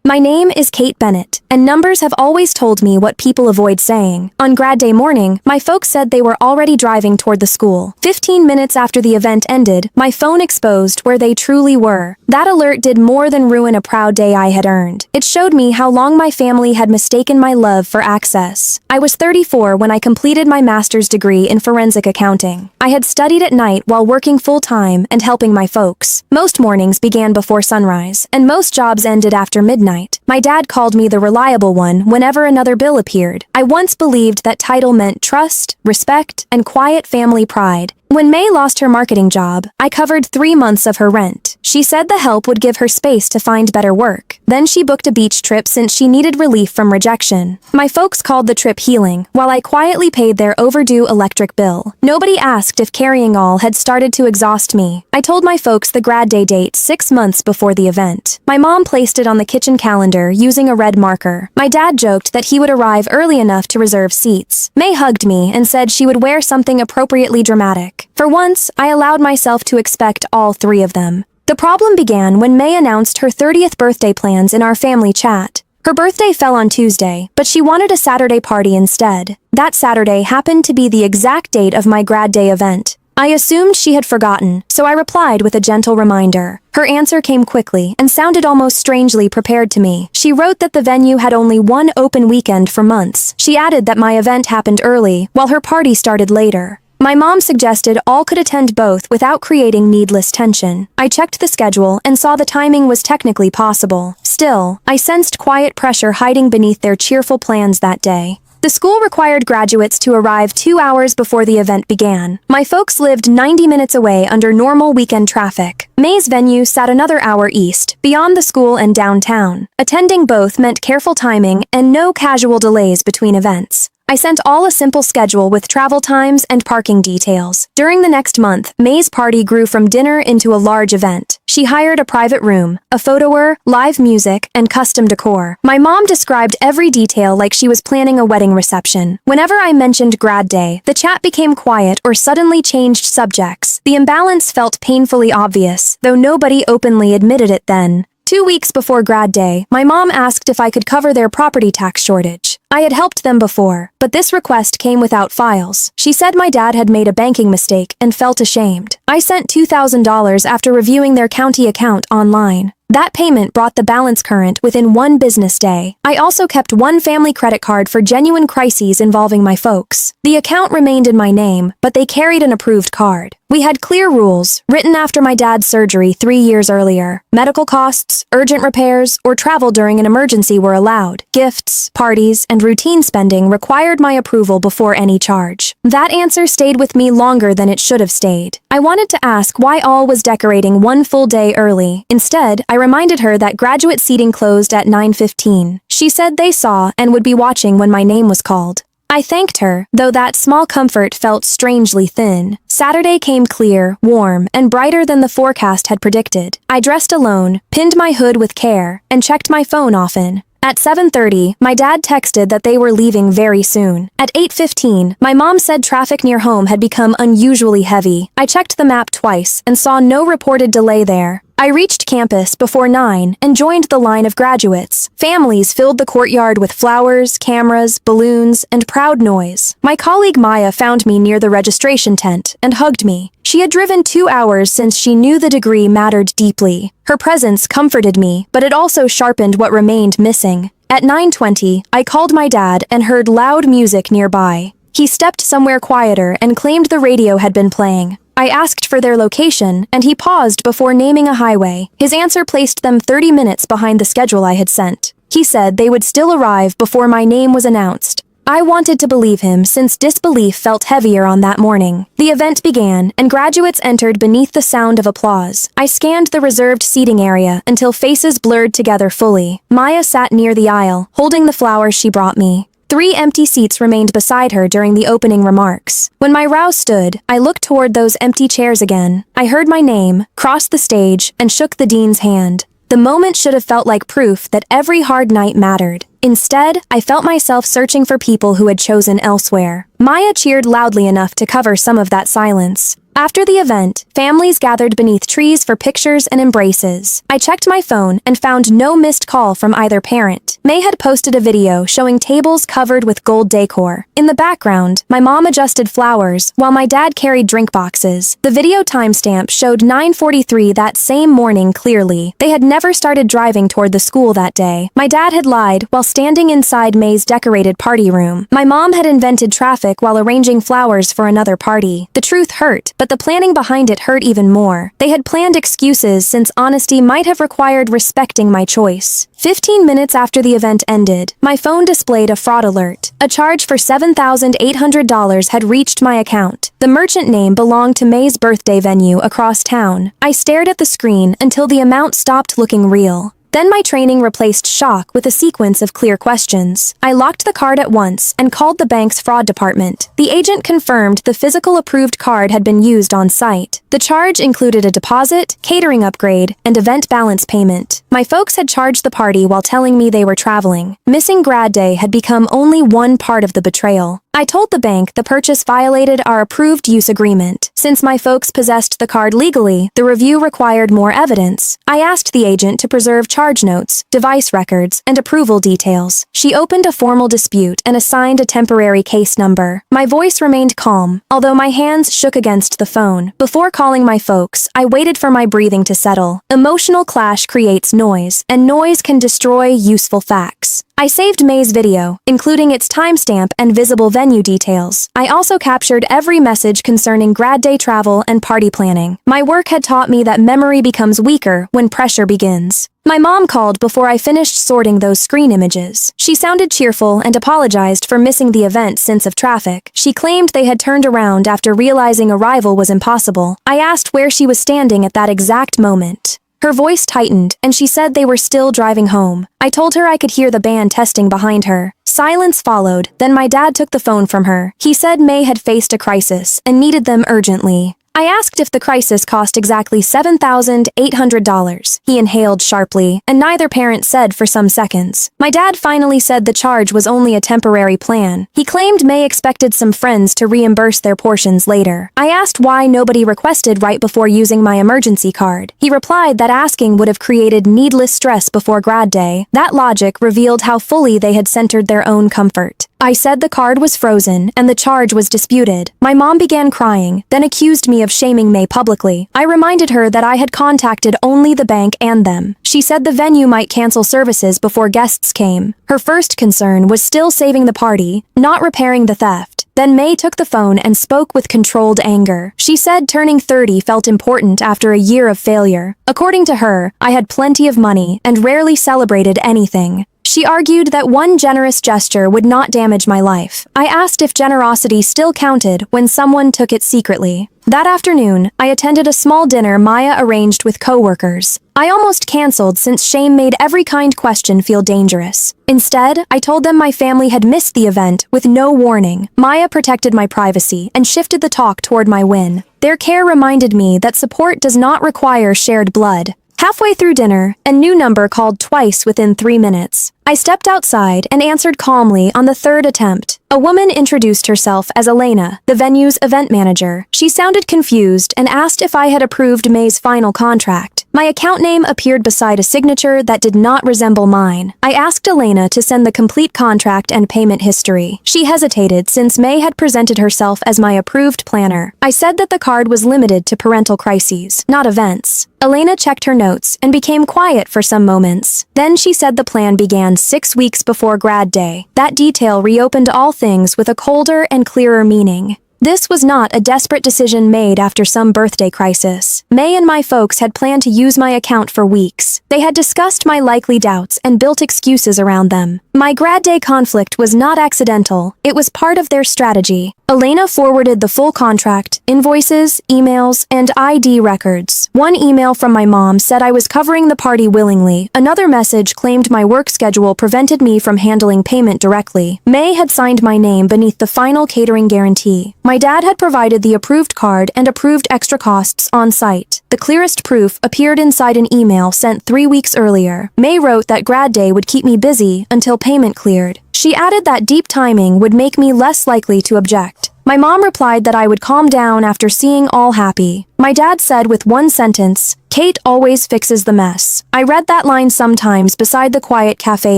My name is Kate Bennett, and numbers have always told me what people avoid saying. On grad day morning, my folks said they were already driving toward the school. 15 minutes after the event ended, my phone exposed where they truly were. That alert did more than ruin a proud day I had earned. It showed me how long my family had mistaken my love for access. I was 34 when I completed my master's degree in forensic accounting. I had studied at night while working full-time and helping my folks. Most mornings began before sunrise, and most jobs ended after midnight. My dad called me the reliable one whenever another bill appeared. I once believed that title meant trust, respect, and quiet family pride. When May lost her marketing job, I covered 3 months of her rent. She said the help would give her space to find better work. Then she booked a beach trip since she needed relief from rejection. My folks called the trip healing, while I quietly paid their overdue electric bill. Nobody asked if carrying all had started to exhaust me. I told my folks the grad day date 6 months before the event. My mom placed it on the kitchen calendar using a red marker. My dad joked that he would arrive early enough to reserve seats. May hugged me and said she would wear something appropriately dramatic. For once, I allowed myself to expect all 3 of them. The problem began when May announced her 30th birthday plans in our family chat. Her birthday fell on Tuesday, but she wanted a Saturday party instead. That Saturday happened to be the exact date of my grad day event. I assumed she had forgotten, so I replied with a gentle reminder. Her answer came quickly and sounded almost strangely prepared to me. She wrote that the venue had only one open weekend for months. She added that my event happened early, while her party started later. My mom suggested all could attend both without creating needless tension. I checked the schedule and saw the timing was technically possible. Still, I sensed quiet pressure hiding beneath their cheerful plans that day. The school required graduates to arrive 2 hours before the event began. My folks lived 90 minutes away under normal weekend traffic. May's venue sat another hour east, beyond the school and downtown. Attending both meant careful timing and no casual delays between events. I sent all a simple schedule with travel times and parking details. During the next month, May's party grew from dinner into a large event. She hired a private room, a photoer, live music, and custom decor. My mom described every detail like she was planning a wedding reception. Whenever I mentioned grad day, the chat became quiet or suddenly changed subjects. The imbalance felt painfully obvious, though nobody openly admitted it then. 2 weeks before grad day, my mom asked if I could cover their property tax shortage. I had helped them before, but this request came without files. She said my dad had made a banking mistake and felt ashamed. I sent $2,000 after reviewing their county account online. That payment brought the balance current within 1 business day. I also kept 1 family credit card for genuine crises involving my folks. The account remained in my name, but they carried an approved card. We had clear rules, written after my dad's surgery 3 years earlier. Medical costs, urgent repairs, or travel during an emergency were allowed. Gifts, parties, and routine spending required my approval before any charge. That answer stayed with me longer than it should have stayed. I wanted to ask why all was decorating 1 full day early. Instead, I reminded her that graduate seating closed at 9:15. She said they saw and would be watching when my name was called. I thanked her, though that small comfort felt strangely thin. Saturday came clear, warm, and brighter than the forecast had predicted. I dressed alone, pinned my hood with care, and checked my phone often. At 7:30, my dad texted that they were leaving very soon. At 8:15, my mom said traffic near home had become unusually heavy. I checked the map twice and saw no reported delay there. I reached campus before 9 and joined the line of graduates. Families filled the courtyard with flowers, cameras, balloons, and proud noise. My colleague Maya found me near the registration tent and hugged me. She had driven 2 hours since she knew the degree mattered deeply. Her presence comforted me, but it also sharpened what remained missing. At 9:20, I called my dad and heard loud music nearby. He stepped somewhere quieter and claimed the radio had been playing. I asked for their location, and he paused before naming a highway. His answer placed them 30 minutes behind the schedule I had sent. He said they would still arrive before my name was announced. I wanted to believe him since disbelief felt heavier on that morning. The event began, and graduates entered beneath the sound of applause. I scanned the reserved seating area until faces blurred together fully. Maya sat near the aisle, holding the flowers she brought me. 3 empty seats remained beside her during the opening remarks. When my row stood, I looked toward those empty chairs again. I heard my name, crossed the stage, and shook the dean's hand. The moment should have felt like proof that every hard night mattered. Instead, I felt myself searching for people who had chosen elsewhere. Maya cheered loudly enough to cover some of that silence. After the event, families gathered beneath trees for pictures and embraces. I checked my phone and found no missed call from either parent. May had posted a video showing tables covered with gold decor. In the background, my mom adjusted flowers while my dad carried drink boxes. The video timestamp showed 9:43 that same morning clearly. They had never started driving toward the school that day. My dad had lied while standing inside May's decorated party room. My mom had invented traffic while arranging flowers for another party. The truth hurt, but the planning behind it hurt even more. They had planned excuses since honesty might have required respecting my choice. 15 minutes after the event ended, my phone displayed a fraud alert. A charge for $7,800 had reached my account. The merchant name belonged to May's birthday venue across town. I stared at the screen until the amount stopped looking real. Then my training replaced shock with a sequence of clear questions. I locked the card at once and called the bank's fraud department. The agent confirmed the physical approved card had been used on site. The charge included a deposit, catering upgrade, and event balance payment. My folks had charged the party while telling me they were traveling. Missing grad day had become only one part of the betrayal. I told the bank the purchase violated our approved use agreement. Since my folks possessed the card legally, the review required more evidence. I asked the agent to preserve charge notes, device records, and approval details. She opened a formal dispute and assigned a temporary case number. My voice remained calm, although my hands shook against the phone. Before calling my folks, I waited for my breathing to settle. Emotional clash creates noise, and noise can destroy useful facts. I saved May's video, including its timestamp and visible venue details. I also captured every message concerning grad day travel and party planning. My work had taught me that memory becomes weaker when pressure begins. My mom called before I finished sorting those screen images. She sounded cheerful and apologized for missing the event since of traffic. She claimed they had turned around after realizing arrival was impossible. I asked where she was standing at that exact moment. Her voice tightened, and she said they were still driving home. I told her I could hear the band testing behind her. Silence followed, then my dad took the phone from her. He said May had faced a crisis and needed them urgently. I asked if the crisis cost exactly $7,800. He inhaled sharply, and neither parent said for some seconds. My dad finally said the charge was only a temporary plan. He claimed May expected some friends to reimburse their portions later. I asked why nobody requested right before using my emergency card. He replied that asking would have created needless stress before grad day. That logic revealed how fully they had centered their own comfort. I said the card was frozen and the charge was disputed. My mom began crying, then accused me of shaming May publicly. I reminded her that I had contacted only the bank and them. She said the venue might cancel services before guests came. Her first concern was still saving the party, not repairing the theft. Then May took the phone and spoke with controlled anger. She said turning 30 felt important after a year of failure. According to her, I had plenty of money and rarely celebrated anything. She argued that one generous gesture would not damage my life. I asked if generosity still counted when someone took it secretly. That afternoon, I attended a small dinner Maya arranged with coworkers. I almost canceled since shame made every kind question feel dangerous. Instead, I told them my family had missed the event with no warning. Maya protected my privacy and shifted the talk toward my win. Their care reminded me that support does not require shared blood. Halfway through dinner, a new number called twice within 3 minutes. I stepped outside and answered calmly on the third attempt. A woman introduced herself as Elena, the venue's event manager. She sounded confused and asked if I had approved May's final contract. My account name appeared beside a signature that did not resemble mine. I asked Elena to send the complete contract and payment history. She hesitated since May had presented herself as my approved planner. I said that the card was limited to parental crises, not events. Elena checked her notes and became quiet for some moments. Then she said the plan began 6 weeks before grad day. That detail reopened all things with a colder and clearer meaning. This was not a desperate decision made after some birthday crisis. May and my folks had planned to use my account for weeks. They had discussed my likely doubts and built excuses around them. My grad day conflict was not accidental. It was part of their strategy. Elena forwarded the full contract, invoices, emails, and ID records. One email from my mom said I was covering the party willingly. Another message claimed my work schedule prevented me from handling payment directly. May had signed my name beneath the final catering guarantee. My dad had provided the approved card and approved extra costs on site. The clearest proof appeared inside an email sent 3 weeks earlier. May wrote that grad day would keep me busy until payment cleared. She added that deep timing would make me less likely to object. My mom replied that I would calm down after seeing all happy. My dad said with one sentence, "Kate always fixes the mess." I read that line sometimes beside the quiet cafe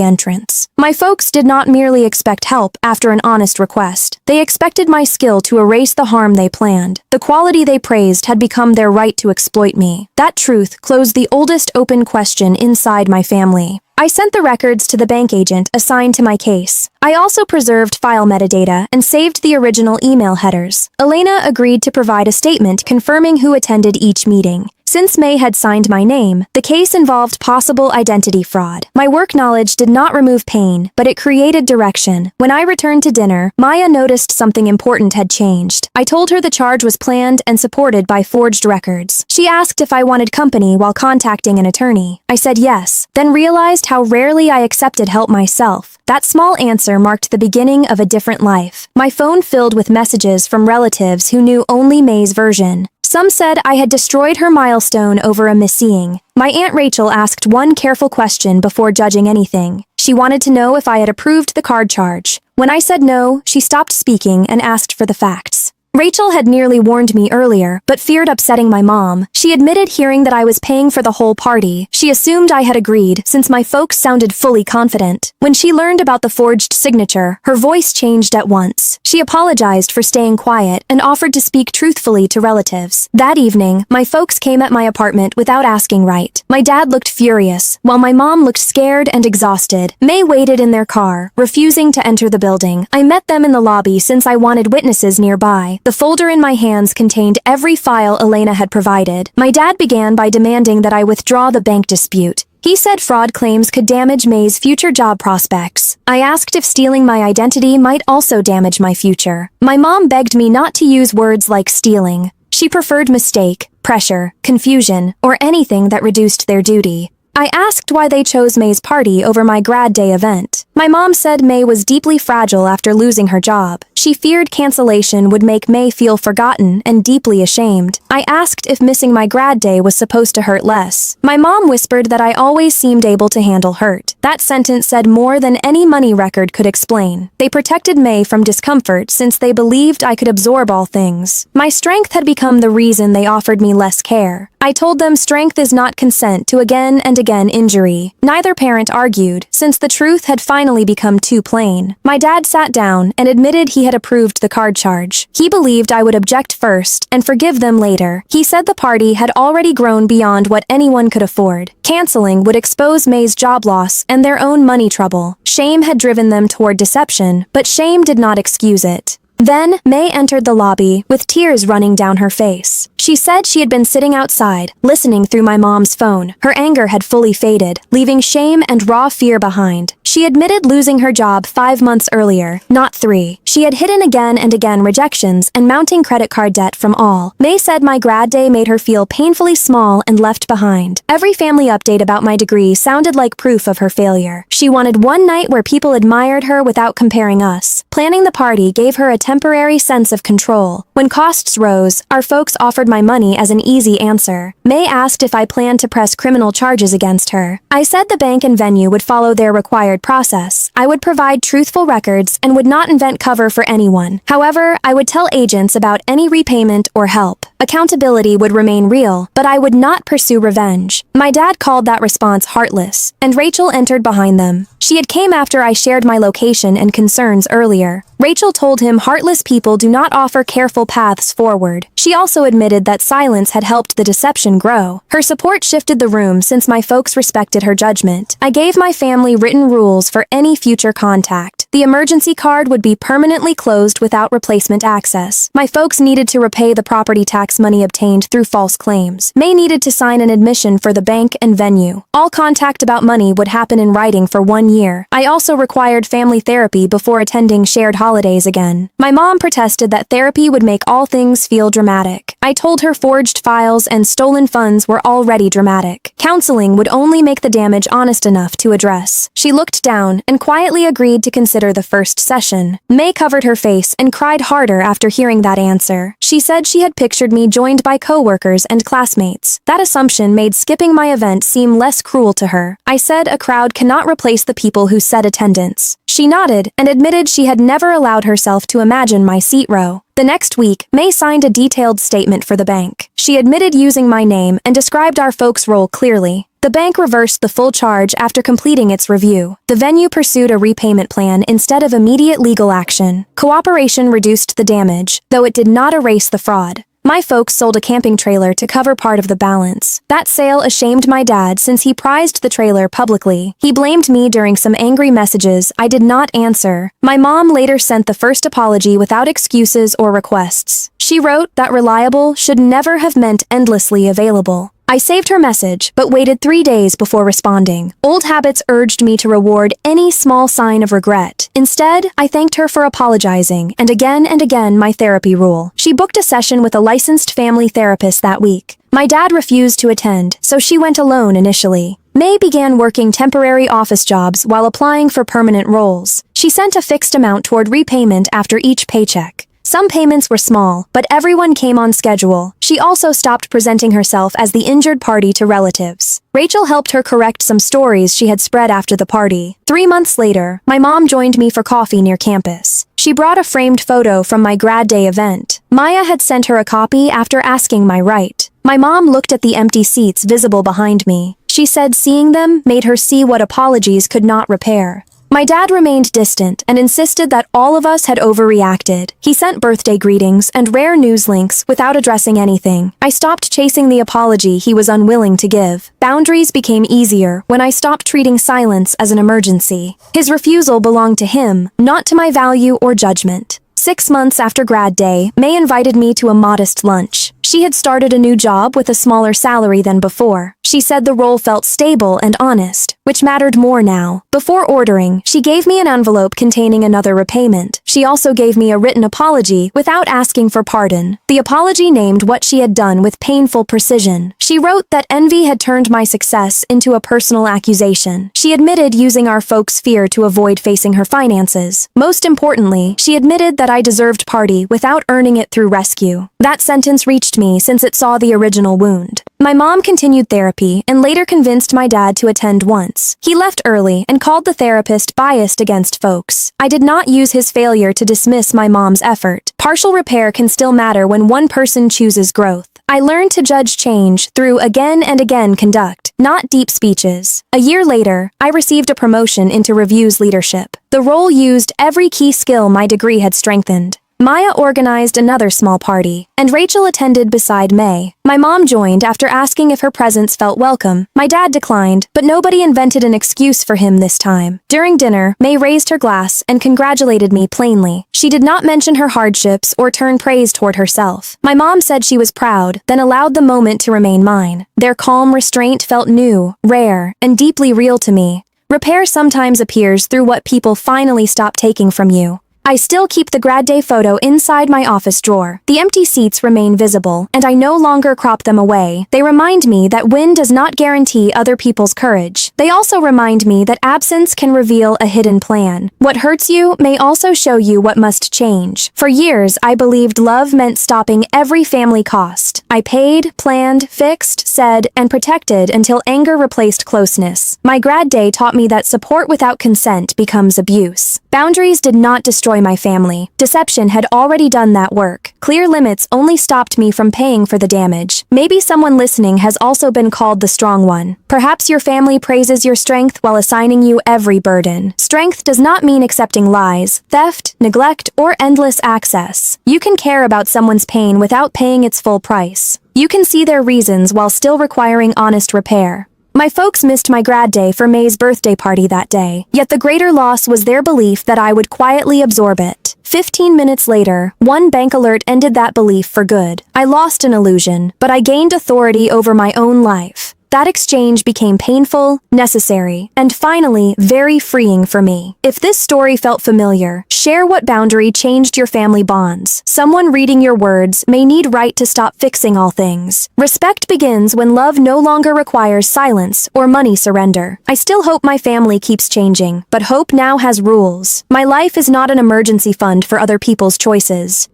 entrance. My folks did not merely expect help after an honest request. They expected my skill to erase the harm they planned. The quality they praised had become their right to exploit me. That truth closed the oldest open question inside my family. I sent the records to the bank agent assigned to my case. I also preserved file metadata and saved the original email headers. Elena agreed to provide a statement confirming who attended each meeting. Since May had signed my name, the case involved possible identity fraud. My work knowledge did not remove pain, but it created direction. When I returned to dinner, Maya noticed something important had changed. I told her the charge was planned and supported by forged records. She asked if I wanted company while contacting an attorney. I said yes, then realized how rarely I accepted help myself. That small answer marked the beginning of a different life. My phone filled with messages from relatives who knew only May's version. Some said I had destroyed her milestone over a misseeing. My Aunt Rachel asked one careful question before judging anything. She wanted to know if I had approved the card charge. When I said no, she stopped speaking and asked for the facts. Rachel had nearly warned me earlier, but feared upsetting my mom. She admitted hearing that I was paying for the whole party. She assumed I had agreed, since my folks sounded fully confident. When she learned about the forged signature, her voice changed at once. She apologized for staying quiet and offered to speak truthfully to relatives. That evening, my folks came at my apartment without asking right. My dad looked furious, while my mom looked scared and exhausted. May waited in their car, refusing to enter the building. I met them in the lobby since I wanted witnesses nearby. The folder in my hands contained every file Elena had provided. My dad began by demanding that I withdraw the bank dispute. He said fraud claims could damage May's future job prospects. I asked if stealing my identity might also damage my future. My mom begged me not to use words like stealing. She preferred mistake, pressure, confusion, or anything that reduced their duty. I asked why they chose May's party over my grad day event. My mom said May was deeply fragile after losing her job. She feared cancellation would make May feel forgotten and deeply ashamed. I asked if missing my grad day was supposed to hurt less. My mom whispered that I always seemed able to handle hurt. That sentence said more than any money record could explain. They protected May from discomfort since they believed I could absorb all things. My strength had become the reason they offered me less care. I told them strength is not consent to again and again injury. Neither parent argued, since the truth had finally become too plain. My dad sat down and admitted he had approved the card charge. He believed I would object first and forgive them later. He said the party had already grown beyond what anyone could afford. Canceling would expose May's job loss and their own money trouble. Shame had driven them toward deception, but shame did not excuse it. Then, May entered the lobby, with tears running down her face. She said she had been sitting outside, listening through my mom's phone. Her anger had fully faded, leaving shame and raw fear behind. She admitted losing her job 5 months earlier, not 3. She had hidden again and again rejections and mounting credit card debt from all. May said my grad day made her feel painfully small and left behind. Every family update about my degree sounded like proof of her failure. She wanted one night where people admired her without comparing us. Planning the party gave her a temporary sense of control. When costs rose, our folks offered my money as an easy answer. May asked if I planned to press criminal charges against her. I said the bank and venue would follow their required process. I would provide truthful records and would not invent cover for anyone. However, I would tell agents about any repayment or help. Accountability would remain real, but I would not pursue revenge. My dad called that response heartless, and Rachel entered behind them. She had came after I shared my location and concerns earlier. Rachel told him heartless people do not offer careful paths forward. She also admitted that silence had helped the deception grow. Her support shifted the room since my folks respected her judgment. I gave my family written rules for any future contact. The emergency card would be permanently closed without replacement access. My folks needed to repay the property tax money obtained through false claims. May needed to sign an admission for the bank and venue. All contact about money would happen in writing for 1 year. I also required family therapy before attending shared holidays again. My mom protested that therapy would make all things feel dramatic. I told her forged files and stolen funds were already dramatic. Counseling would only make the damage honest enough to address. She looked down and quietly agreed to consider reconsider the first session. May covered her face and cried harder after hearing that answer. She said she had pictured me joined by coworkers and classmates. That assumption made skipping my event seem less cruel to her. I said a crowd cannot replace the people who set attendance. She nodded and admitted she had never allowed herself to imagine my seat row. The next week, May signed a detailed statement for the bank. She admitted using my name and described our folks' role clearly. The bank reversed the full charge after completing its review. The venue pursued a repayment plan instead of immediate legal action. Cooperation reduced the damage, though it did not erase the fraud. My folks sold a camping trailer to cover part of the balance. That sale ashamed my dad since he prized the trailer publicly. He blamed me during some angry messages I did not answer. My mom later sent the first apology without excuses or requests. She wrote that reliable should never have meant endlessly available. I saved her message, but waited 3 days before responding. Old habits urged me to reward any small sign of regret. Instead, I thanked her for apologizing, and again my therapy rule. She booked a session with a licensed family therapist that week. My dad refused to attend, so she went alone initially. May began working temporary office jobs while applying for permanent roles. She sent a fixed amount toward repayment after each paycheck. Some payments were small, but everyone came on schedule. She also stopped presenting herself as the injured party to relatives. Rachel helped her correct some stories she had spread after the party. 3 months later, my mom joined me for coffee near campus. She brought a framed photo from my grad day event. Maya had sent her a copy after asking my right. My mom looked at the empty seats visible behind me. She said seeing them made her see what apologies could not repair. My dad remained distant and insisted that all of us had overreacted. He sent birthday greetings and rare news links without addressing anything. I stopped chasing the apology he was unwilling to give. Boundaries became easier when I stopped treating silence as an emergency. His refusal belonged to him, not to my value or judgment. 6 months after grad day, May invited me to a modest lunch. She had started a new job with a smaller salary than before. She said the role felt stable and honest, which mattered more now. Before ordering, she gave me an envelope containing another repayment. She also gave me a written apology without asking for pardon. The apology named what she had done with painful precision. She wrote that envy had turned my success into a personal accusation. She admitted using our folks' fear to avoid facing her finances. Most importantly, she admitted that I deserved party without earning it through rescue. That sentence reached me since it saw the original wound. My mom continued therapy and later convinced my dad to attend once. He left early and called the therapist biased against folks. I did not use his failure to dismiss my mom's effort. Partial repair can still matter when one person chooses growth. I learned to judge change through again and again conduct, not deep speeches. A year later, I received a promotion into reviews leadership. The role used every key skill my degree had strengthened. Maya organized another small party, and Rachel attended beside May. My mom joined after asking if her presence felt welcome. My dad declined, but nobody invented an excuse for him this time. During dinner, May raised her glass and congratulated me plainly. She did not mention her hardships or turn praise toward herself. My mom said she was proud, then allowed the moment to remain mine. Their calm restraint felt new, rare, and deeply real to me. Repair sometimes appears through what people finally stop taking from you. I still keep the grad day photo inside my office drawer. The empty seats remain visible, and I no longer crop them away. They remind me that win does not guarantee other people's courage. They also remind me that absence can reveal a hidden plan. What hurts you may also show you what must change. For years, I believed love meant stopping every family cost. I paid, planned, fixed, said, and protected until anger replaced closeness. My grad day taught me that support without consent becomes abuse. Boundaries did not destroy my family. Deception had already done that work. Clear limits only stopped me from paying for the damage. Maybe someone listening has also been called the strong one. Perhaps your family praises your strength while assigning you every burden. Strength does not mean accepting lies, theft, neglect, or endless access. You can care about someone's pain without paying its full price. You can see their reasons while still requiring honest repair. My folks missed my grad day for May's birthday party that day, yet the greater loss was their belief that I would quietly absorb it. 15 minutes later, one bank alert ended that belief for good. I lost an illusion, but I gained authority over my own life. That exchange became painful, necessary, and finally, very freeing for me. If this story felt familiar, share what boundary changed your family bonds. Someone reading your words may need right to stop fixing all things. Respect begins when love no longer requires silence or money surrender. I still hope my family keeps changing, but hope now has rules. My life is not an emergency fund for other people's choices.